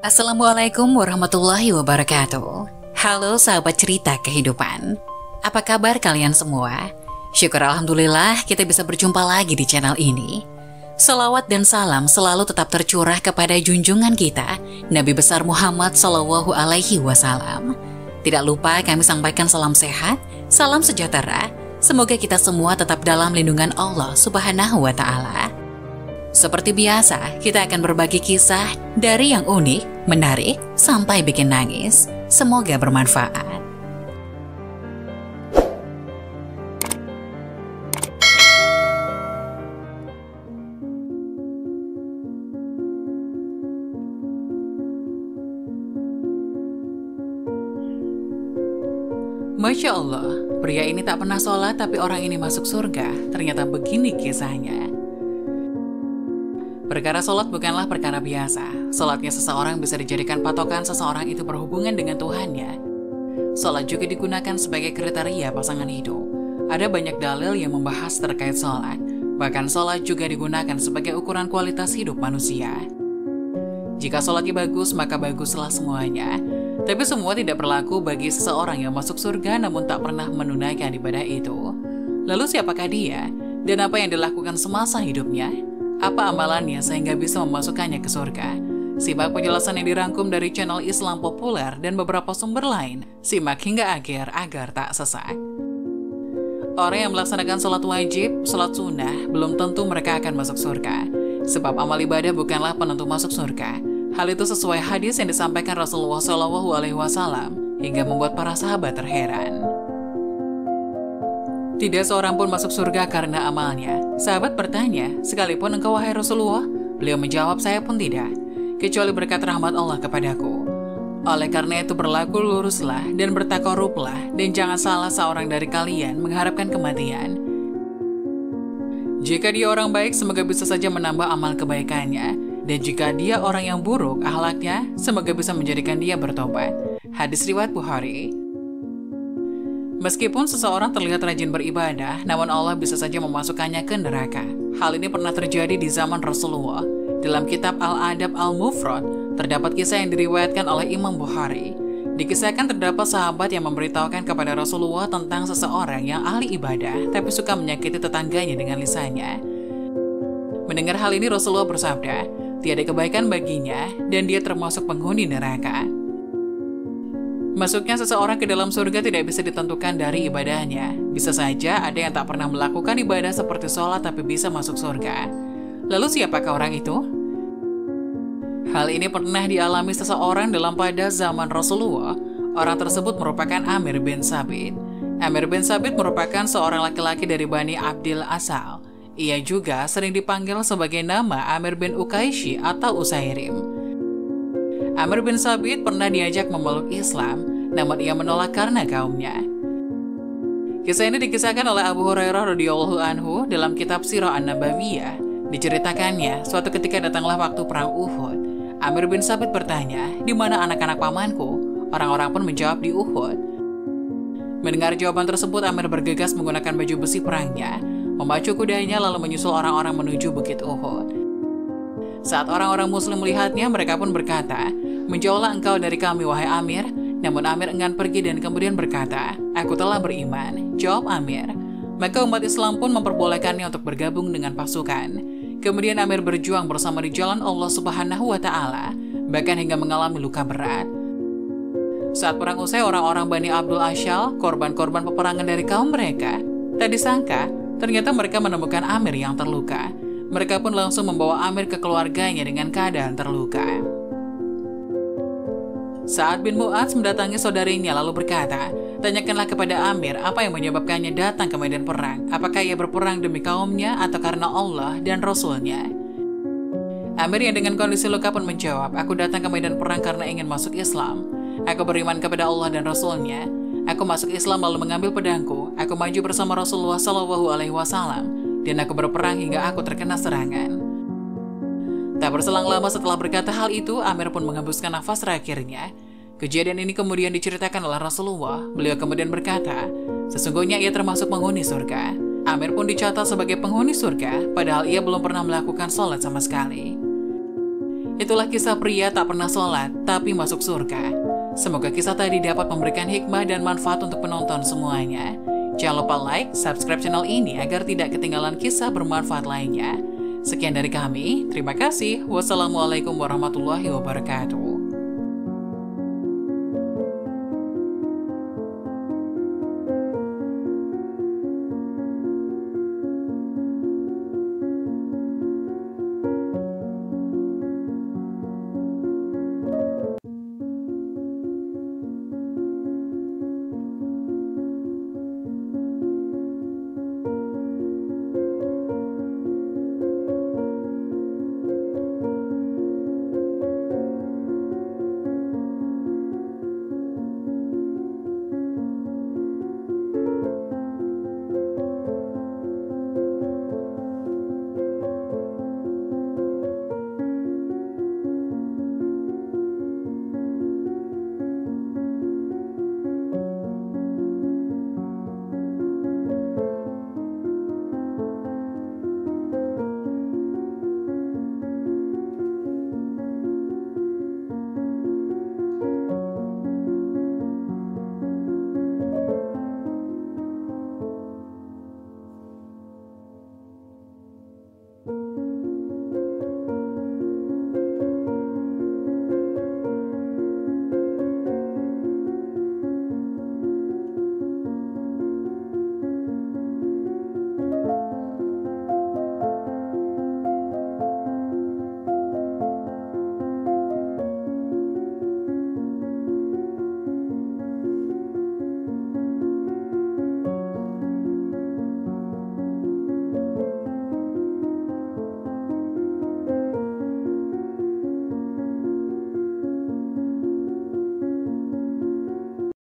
Assalamualaikum warahmatullahi wabarakatuh. Halo sahabat cerita kehidupan. Apa kabar kalian semua? Syukur Alhamdulillah kita bisa berjumpa lagi di channel ini. Salawat dan salam selalu tetap tercurah kepada junjungan kita, Nabi besar Muhammad Sallallahu Alaihi Wasallam. Tidak lupa kami sampaikan salam sehat, salam sejahtera. Semoga kita semua tetap dalam lindungan Allah Subhanahu wa Ta'ala. Seperti biasa, kita akan berbagi kisah dari yang unik, menarik, sampai bikin nangis. Semoga bermanfaat. Masya Allah, pria ini tak pernah sholat tapi orang ini masuk surga. Ternyata begini kisahnya. Perkara sholat bukanlah perkara biasa. Sholatnya seseorang bisa dijadikan patokan seseorang itu berhubungan dengan Tuhannya. Sholat juga digunakan sebagai kriteria pasangan hidup. Ada banyak dalil yang membahas terkait sholat. Bahkan sholat juga digunakan sebagai ukuran kualitas hidup manusia. Jika sholatnya bagus, maka baguslah semuanya. Tapi semua tidak berlaku bagi seseorang yang masuk surga namun tak pernah menunaikan ibadah itu. Lalu siapakah dia? Dan apa yang dilakukan semasa hidupnya? Apa amalannya sehingga bisa memasukkannya ke surga? Simak penjelasan yang dirangkum dari channel Islam Populer dan beberapa sumber lain. Simak hingga akhir agar tak sesat. Orang yang melaksanakan sholat wajib, sholat sunnah, belum tentu mereka akan masuk surga. Sebab amal ibadah bukanlah penentu masuk surga. Hal itu sesuai hadis yang disampaikan Rasulullah SAW hingga membuat para sahabat terheran. Tidak seorang pun masuk surga karena amalnya. Sahabat bertanya, sekalipun engkau wahai Rasulullah? Beliau menjawab, saya pun tidak, kecuali berkat rahmat Allah kepadaku. Oleh karena itu berlaku luruslah dan bertakorublah, dan jangan salah seorang dari kalian mengharapkan kematian. Jika dia orang baik, semoga bisa saja menambah amal kebaikannya. Dan jika dia orang yang buruk akhlaknya, semoga bisa menjadikan dia bertobat. Hadis riwayat Bukhari. Meskipun seseorang terlihat rajin beribadah, namun Allah bisa saja memasukkannya ke neraka. Hal ini pernah terjadi di zaman Rasulullah. Dalam kitab Al-Adab Al-Mufrad, terdapat kisah yang diriwayatkan oleh Imam Bukhari. Dikisahkan terdapat sahabat yang memberitahukan kepada Rasulullah tentang seseorang yang ahli ibadah, tapi suka menyakiti tetangganya dengan lisannya. Mendengar hal ini Rasulullah bersabda, tiada kebaikan baginya, dan dia termasuk penghuni neraka. Masuknya seseorang ke dalam surga tidak bisa ditentukan dari ibadahnya. Bisa saja ada yang tak pernah melakukan ibadah seperti sholat tapi bisa masuk surga. Lalu siapakah orang itu? Hal ini pernah dialami seseorang pada zaman Rasulullah. Orang tersebut merupakan Amir bin Sabit. Amir bin Sabit merupakan seorang laki-laki dari Bani Abdil Asal. Ia juga sering dipanggil sebagai nama Amir bin Uqaishi atau Usairim. Amir bin Sabit pernah diajak memeluk Islam, namun ia menolak karena kaumnya. Kisah ini dikisahkan oleh Abu Hurairah radhiyallahu anhu dalam kitab Sirah An-Nabawiyah. Diceritakannya, suatu ketika datanglah waktu perang Uhud. Amir bin Sabit bertanya, di mana anak-anak pamanku? Orang-orang pun menjawab di Uhud. Mendengar jawaban tersebut, Amir bergegas menggunakan baju besi perangnya, memacu kudanya lalu menyusul orang-orang menuju Bukit Uhud. Saat orang-orang muslim melihatnya, mereka pun berkata, menjauhlah engkau dari kami wahai Amir. Namun Amir enggan pergi dan kemudian berkata, aku telah beriman. Jawab Amir. Maka umat Islam pun memperbolehkannya untuk bergabung dengan pasukan. Kemudian Amir berjuang bersama di jalan Allah Subhanahu wa Ta'ala, bahkan hingga mengalami luka berat. Saat perang usai, orang-orang Bani Abdul Ashal, korban-korban peperangan dari kaum mereka, tak disangka ternyata mereka menemukan Amir yang terluka. Mereka pun langsung membawa Amir ke keluarganya dengan keadaan terluka. Sa'ad bin Mu'adz mendatangi saudarinya lalu berkata, tanyakanlah kepada Amir apa yang menyebabkannya datang ke medan perang. Apakah ia berperang demi kaumnya atau karena Allah dan Rasulnya? Amir yang dengan kondisi luka pun menjawab, aku datang ke medan perang karena ingin masuk Islam. Aku beriman kepada Allah dan Rasulnya. Aku masuk Islam lalu mengambil pedangku. Aku maju bersama Rasulullah SAW. Dan aku berperang hingga aku terkena serangan. Tak berselang lama setelah berkata hal itu, Amir pun menghembuskan nafas terakhirnya. Kejadian ini kemudian diceritakan oleh Rasulullah. Beliau kemudian berkata, sesungguhnya ia termasuk penghuni surga. Amir pun dicatat sebagai penghuni surga, padahal ia belum pernah melakukan sholat sama sekali. Itulah kisah pria tak pernah sholat, tapi masuk surga. Semoga kisah tadi dapat memberikan hikmah dan manfaat untuk penonton semuanya. Jangan lupa like, subscribe channel ini agar tidak ketinggalan kisah bermanfaat lainnya. Sekian dari kami, terima kasih. Wassalamualaikum warahmatullahi wabarakatuh.